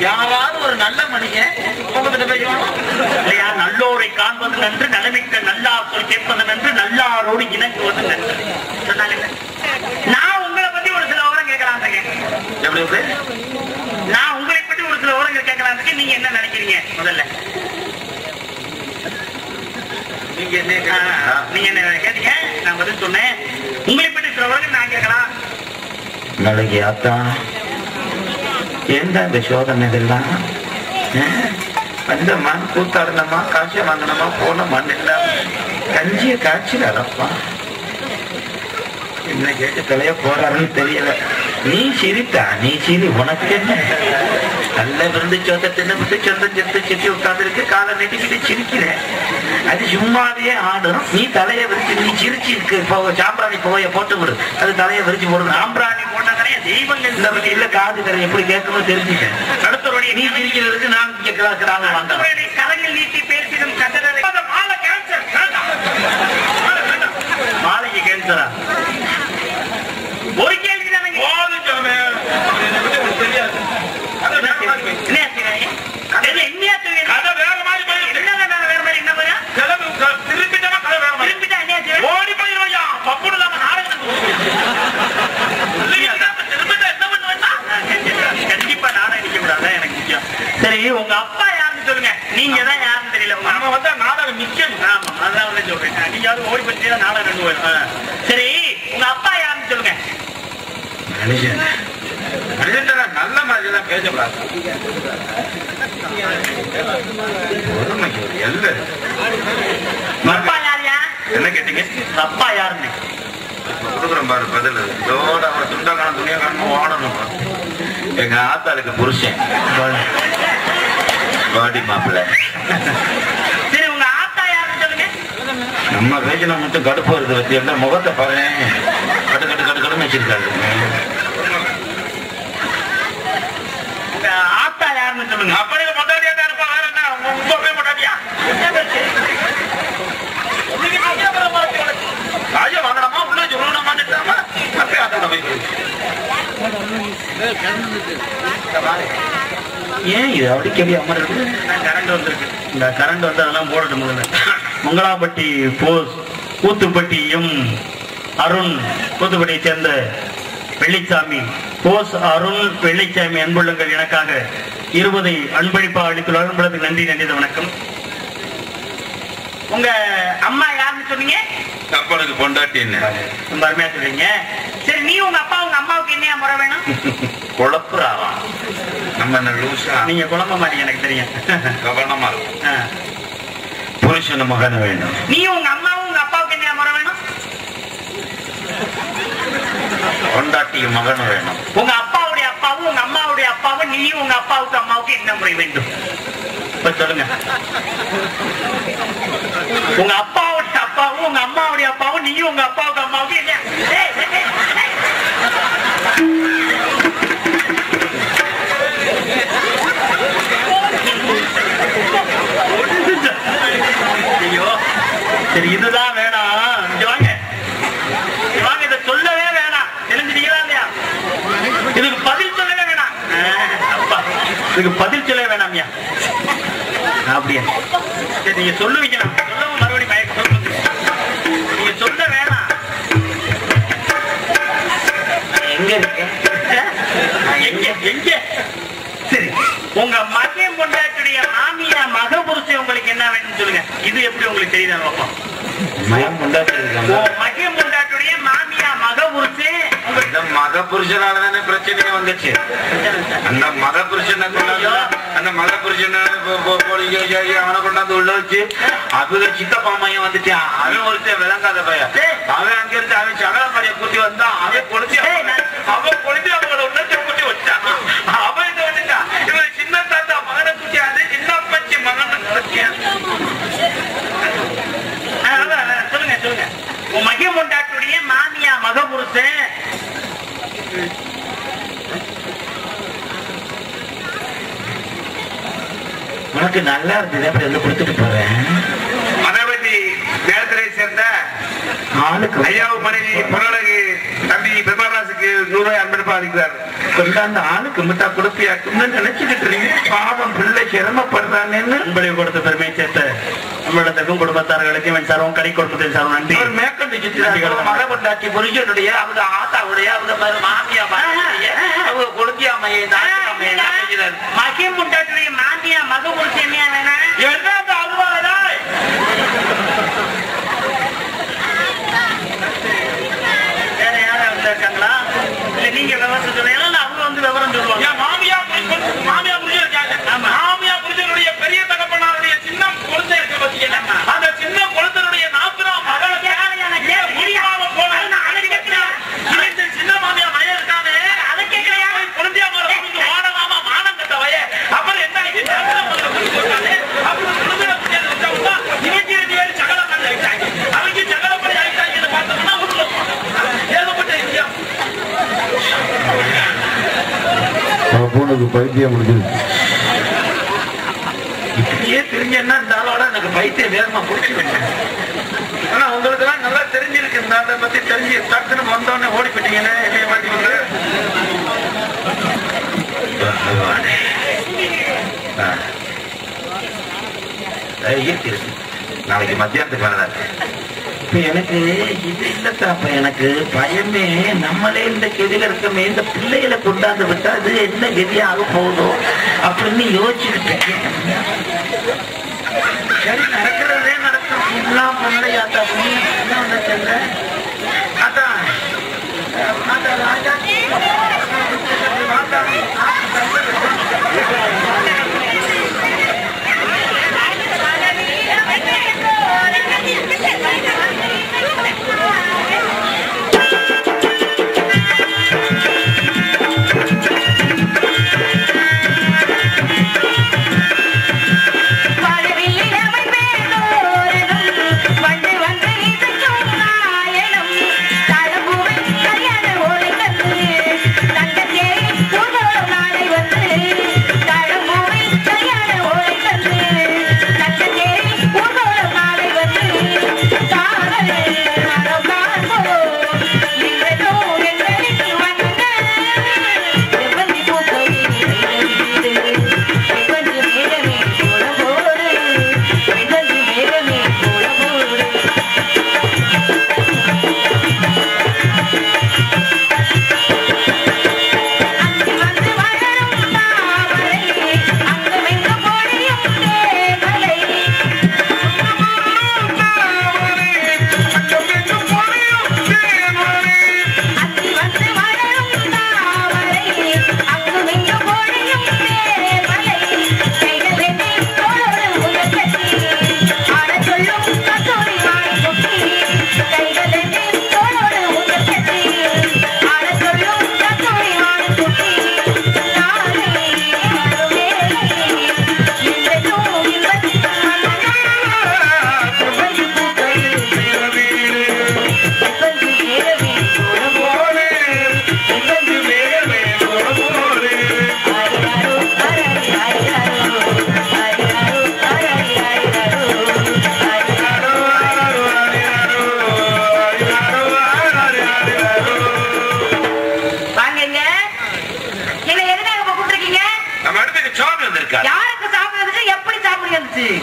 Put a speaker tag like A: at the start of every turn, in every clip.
A: யாராவது ஒரு நல்ல மனுஷன் உங்ககிட்ட பேசுவாங்க இல்லையா? நல்லோரை காண்பது நன்று, நலமிக்க நல்லார் சொல் கேட்பது நன்று, நல்லாரோடு இணங்குவது நன்று சொன்னாங்க. நான் உங்களை பத்தி ஒரு சில விவரம் கேட்கலாம். எப்படி? நான் உங்களை பத்தி ஒரு சில விவரங்கள் கேட்கலாம். நீங்க என்ன நினைக்கிறீங்க? முதல்ல நீங்க என்ன கேட்டீங்க, நான் பதில் சொன்னேன். உங்களை பற்றி சில விவரங்கள் நான் கேட்கலாம். நாளைக்கு அத்தான் எந்த இந்த சோதனை இதெல்லாம் வந்தம்மா, கூத்தாடணுமா, காய்ச்ச வாங்கணுமா, போனோமா, இல்லாம கஞ்சிய காய்ச்சல் அடப்பா என்ன கேட்டு தலைய போறாருன்னு தெரியல. நீ சிரித்தா, நீ சிரி, உனக்கு என்ன? நல்ல விருந்து சோத்த தின்னு சொந்த செத்து செட்டி உட்கார்ந்து இருக்கு, காலை நெட்டிக்கிட்டு சிரிக்கிறேன். அது சும்மாவே ஆடும். நீ தலைய விரிச்சு நீ சிரிச்சு இருக்கு. சாம்பிராணி புகைய போட்டு விடு, அது தலைய விரிச்சு போடு. சாம்பிராணி போட்டாங்க தெய்வங்கள் இந்த இல்ல காது கரை எப்படி கேட்கணும் தெரிஞ்சுட்டேன். அடுத்தவருடைய நீ சிரிக்கிறதுக்கு நான் கரங்கள் நீட்டி பேசிடும் கட்டளை மாலை கேன்சர். மாலைக்கு கேன்சரா? ஒரு கேள்வி தானே தெரியாது. கண்டிப்பா நாடகம் அடிக்க கூடாது, எனக்கு முக்கியம். சரி, உங்க அப்பா யாருன்னு சொல்லுங்க. நீங்க தான் யாருன்னு தெரியல. நம்ம வந்து நாடகம் நிச்சயம். ஆமா, அதான் வந்து சொல்றேன். நீங்க ஓடி பத்தி நாடகம் ரெண்டு போயிடும். சரி, உங்க அப்பா யாருன்னு சொல்லுங்க. நல்ல மாதிரி தான் பேசக்கூடாது. அப்பா யாரியா? என்ன கேட்டீங்க? அப்பா யாருன்னு கொடுக்குறோம் பாரு பதில். துண்டக்கான துணியா காரணம் ஓடணும். எங்க ஆத்தாளுக்கு புருஷன் பாடி மாப்பிள்ள. சரி, உங்க ஆத்தா யாருன்னு சொல்லுங்க. நம்ம பேஜில மட்டும் கடுப்பு வருது வச்சு எல்லாம் முகத்தை பாரு, கட்டு கட்டு கட்டு கட்டுன்னு வச்சிருக்காரு. உங்க ஆத்தா யாருன்னு சொல்லுங்க. அப்படியே மொட்டாடியா தான் இருப்பா, வேற என்ன? உங்க மொட்டாடியா ராஜா வாங்கலாமா, உள்ள சொல்லணுமா? ஏன் இது அப்படி கேள்வி அமர் இருக்கு? கரண்ட் வந்துருக்கு. இந்த கரண்ட் வந்து அதெல்லாம் போடட்டும். முதல்ல மங்களாம்பட்டி போஸ், கூத்துப்பட்டி எம் அருண், கூத்துப்பட்டியை சேர்ந்த வெள்ளிச்சாமி, போஸ் அருண் வெள்ளிச்சாமி அன்புள்ளங்கள் எனக்காக 20 அன்பளிப்பாக அளித்துள்ளார். உங்களுக்கு நன்றி, நன்றி, வணக்கம். உங்க அம்மா யாருன்னு சொன்னீங்க? அப்பனுக்கு பொண்டாட்டி. ரொம்ப அருமையா சொல்றீங்க. சரி, நீ உங்க அப்பா உங்க அம்மாவுக்கு என்ன முறை வேணும்? குழப்புறாவா? நம்ம என்ன லூசா? நீங்க குழம்ப மாட்டீங்க, எனக்கு தெரியும். கவனமா இருக்கும். புருஷன் மகன் வேணும். நீ உங்க அம்மாவும் உங்க அப்பாவுக்கு என்ன முறை வேணும்? பொண்டாட்டிக்கு மகன் வேணும். உங்க அப்பாவுடைய அப்பாவும் உங்க அம்மாவுடைய அப்பாவும் நீயும் உங்க அப்பாவுக்கு அம்மாவுக்கு என்ன முறை வேண்டும்? இப்ப சொல்லுங்க. உங்க அப்பாவுடைய அப்பாவும் உங்க அம்மாவுடைய அப்பாவும் நீயும் உங்க அப்பாவுக்கு அம்மாவுக்கு என்ன? ஐயோ, சரி, இதுதான் வேணாம். வாங்க வாங்க, இதை சொல்லவே வேணாம். தெரிஞ்சுட்டீங்களா இல்லையா? இதுக்கு பதில் சொல்லவே வேணாம். அப்பா, இதுக்கு பதில் சொல்லவே வேணாம்யா. அப்படியா? சரி, நீங்க சொல்லுவீங்க. சொல்லவும் மறுபடியும் மயக்கம். நீங்க சொல்ல வேணாம். எங்க இருக்கு? எங்க? சரி, உங்க மகன் பொண்டாட்டுடைய மாமியா மக புருஷன் உங்களுக்கு என்ன வேணும்னு சொல்லுங்க. இது எப்படி உங்களுக்கு தெரியுதா? பாப்போம். மகன் பொண்டாட்டுடைய மாமியா மக புருஷன். மக புருஷனாலதானே பிரச்சனையே வந்துச்சு. அந்த மக புருஷனை அந்த மக புருஷனை அவனை கொண்டாந்து உள்ள வச்சு அவங்க சித்தப்பா மையம் வந்துச்சு. அவன் ஒருத்தன் விளங்காத பையன். அவன் அங்க இருந்து அவன் சகல பைய கூட்டி வந்தான். அவன் கொளுத்தி அவங்களோட உணர்ச்சி கூட்டி வச்சான். அவன் இதை வந்துட்டான். இவன் சின்ன தாத்தா மகனை கூட்டி அது சின்ன பச்சி மகனை சொல்லுங்க சொல்லுங்க. உன் மகன் பொண்டாட்டுடைய மாமியா மக புருஷன். உனக்கு நல்லா இருந்தது. அப்படி வந்து கொடுத்துட்டு போறேன். மதவதி நேரத்திலே சேர்ந்த ஆளுக்கு ஐயாவு மனைவி பொருளகு தம்பி பெருமாராசுக்கு 100 ரூபாய் அன்பளிப்பு
B: சம்பாதிக்கிறாரு. கொண்டாந்து ஆளுக்கு மிட்டா கொடுப்பியாக்குன்னு நினைச்சுக்கிட்டு இருக்கீங்க. பாவம் பிள்ளை சிரமப்படுறானேன்னு
A: உங்களை கொடுத்த பெருமை சேர்த்த நம்மளிடத்திற்கும் குடும்பத்தார்களுக்கும் சார்பும் கடை கொடுப்பதில் சார்பும் நன்றி.
B: மேற்கொண்டு மழை கொண்டாட்டி புரிஞ்சனுடைய அவங்க ஆத்தாவுடைய அவங்க மாமியா அவங்க கொழுந்தியாமையை
A: மகிம் முண்டாட்டுடைய மாமியா மக புரிச்சு என்ன வேணா வேற யாராவது இருக்காங்களா? இல்ல நீங்க விவரம் சொல்லுவீங்களா? அவங்க வந்து விவரம் சொல்லுவாங்க.
B: மாமியா புரிஞ்சு இருக்காங்க. மாமியா புரிஞ்சனுடைய பெரிய தகப்பனாருடைய சின்ன குழந்தை இருக்க பத்தியா அந்த சின்ன குழந்தையுடைய 40ஆம் மகளுக்கு சின்ன மாமியா மய இருக்கானே அதை கேட்கலையா? குழந்தையா ஓடலாமா மானம் கட்ட வய அப்புறம் என்ன
C: பைத்தியம் முடிஞ்சிருச்சு.
B: இப்படியே தெரிஞ்சேன்னா இந்த ஆளோட எனக்கு பைத்தியம் வேகமா பிடிச்சிருங்க. ஆனா உங்களுக்கு எல்லாம் நல்லா தெரிஞ்சிருக்கு. இந்த அதை பத்தி தெரிஞ்சு டக்குன்னு வந்தோடனே ஓடி போயிட்டீங்கன்னு என்னைய மாட்டீங்க. நாளைக்கு மத்தியானத்துக்கு வரதா இப்ப எனக்கு இது இல்லப்ப எனக்கு பயமே நம்மளே இந்த கெதியில இருக்கமே இந்த பிள்ளைகளை கொண்டாந்து விட்டா அது என்ன கெதியாக போதும் அப்படின்னு யோசிச்சுக்கிட்டேன். சரி நடக்கிறதே நடக்கும். எல்லாம் பிள்ளையாத்தா அதான் ராஜா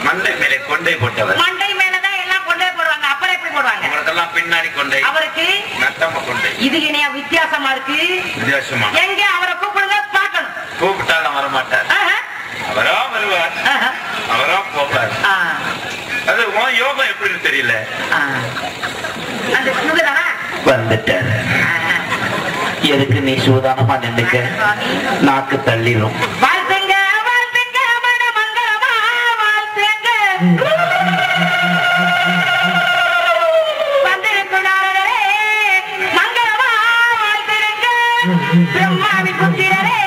B: மண்டை மேலே கொண்டை போட்டவர். மண்டை மேலதான் எல்லாம் கொண்டே போடுவாங்க. அப்புறம் எப்படி போடுவாங்க? உங்களுக்கெல்லாம் பின்னாடி கொண்டை, அவருக்கு நட்டம கொண்டை. இது இணையா வித்தியாசமா இருக்கு. வித்தியாசமா எங்க அவரை கூப்பிடுங்க பார்க்கணும். கூப்பிட்டாலும் வர மாட்டார். அவரா வருவார், அவரா போவார். அது உன் யோகம் எப்படின்னு தெரியல. வந்துட்டார். எதுக்கு நீ சூதானமா நின்னுக்க? நாக்கு தள்ளிடும். பிரம்மாவின் புத்திரரே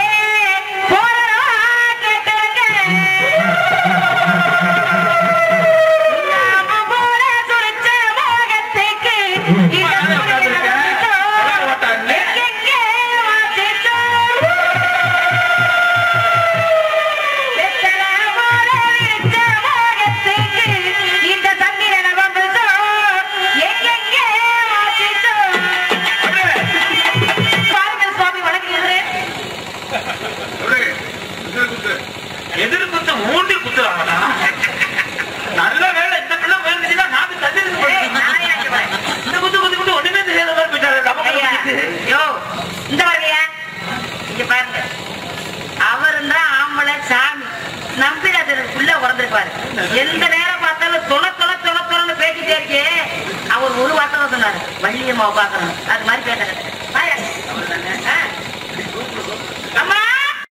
A: எதிர் குத்து மூண்டி குத்துறாங்களா? நல்ல வேலை இந்த பிள்ளை முயற்சினா நாட்டு தண்ணி இந்த குத்து குத்து குத்து ஒண்ணுமே தெரியாத மாதிரி போயிட்டாரு.
B: யோ இந்த வகையா இங்க பாருங்க, அவரும் தான் ஆம்பளை சாமி நம்பிராஜனுக்குள்ள உறந்துருப்பாரு. எந்த நேரம் பார்த்தாலும் தொலை தொலை தொலை தொலைன்னு பேசிட்டே இருக்கே. அவர் ஒரு வார்த்தை சொன்னாரு, வள்ளியம்மாவை பாக்கணும், அது மாதிரி பேசுறேன்.